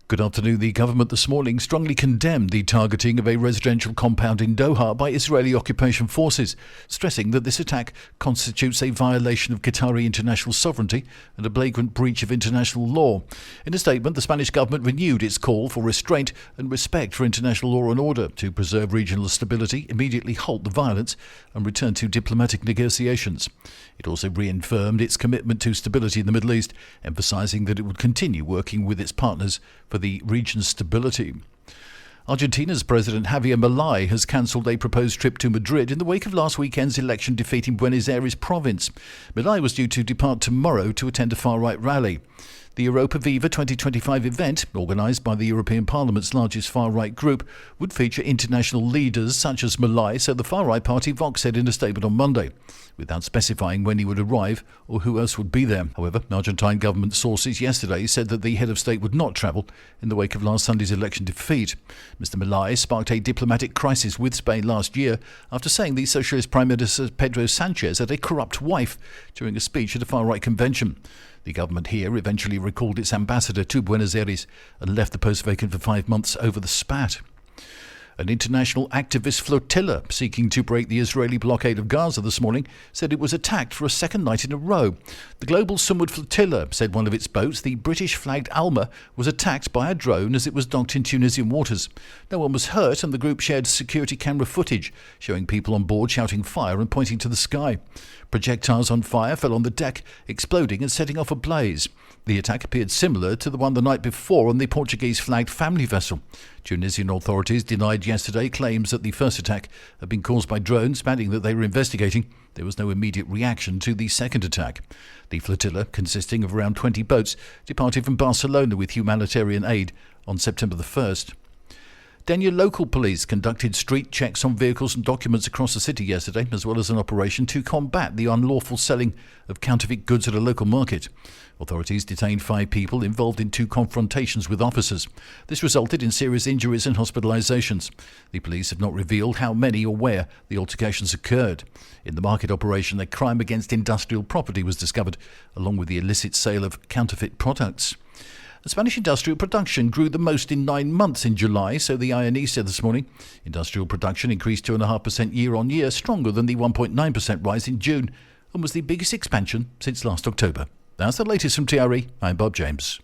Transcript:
Good afternoon. The government this morning strongly condemned the targeting of a residential compound in Doha by Israeli occupation forces, stressing that this attack constitutes a violation of Qatari international sovereignty and a flagrant breach of international law. In a statement, the Spanish government renewed its call for restraint and respect for international law and order to preserve regional stability, immediately halt the violence and return to diplomatic negotiations. It also reaffirmed its commitment to stability in the Middle East, emphasizing that it would continue working with its partners for the region's stability. Argentina's President Javier Milei has cancelled a proposed trip to Madrid in the wake of last weekend's election defeat in Buenos Aires province. Milei was due to depart tomorrow to attend a far-right rally. The Europa Viva 2025 event, organised by the European Parliament's largest far-right group, would feature international leaders such as Milei, so the far-right party Vox said in a statement on Monday, without specifying when he would arrive or who else would be there. However, Argentine government sources yesterday said that the head of state would not travel in the wake of last Sunday's election defeat. Mr. Milei sparked a diplomatic crisis with Spain last year after saying the Socialist Prime Minister Pedro Sanchez had a corrupt wife during a speech at a far-right convention. The government here eventually recalled its ambassador to Buenos Aires and left the post vacant for 5 months over the spat. An international activist flotilla seeking to break the Israeli blockade of Gaza this morning said it was attacked for a second night in a row. The Global Sumud Flotilla said one of its boats, the British-flagged Alma, was attacked by a drone as it was docked in Tunisian waters. No one was hurt, and the group shared security camera footage showing people on board shouting fire and pointing to the sky. Projectiles on fire fell on the deck, exploding and setting off a blaze. The attack appeared similar to the one the night before on the Portuguese-flagged family vessel. Tunisian authorities denied yesterday claims that the first attack had been caused by drones, adding that they were investigating. There was no immediate reaction to the second attack. The flotilla, consisting of around 20 boats, departed from Barcelona with humanitarian aid on September the 1st. Denia local police conducted street checks on vehicles and documents across the city yesterday, as well as an operation to combat the unlawful selling of counterfeit goods at a local market. Authorities detained 5 people involved in 2 confrontations with officers. This resulted in serious injuries and hospitalizations. The police have not revealed how many or where the altercations occurred. In the market operation, a crime against industrial property was discovered, along with the illicit sale of counterfeit products. The Spanish industrial production grew the most in 9 months in July, so the INE said this morning. Industrial production increased 2.5% year-on-year, stronger than the 1.9% rise in June, and was the biggest expansion since last October. That's the latest from TRE. I'm Bob James.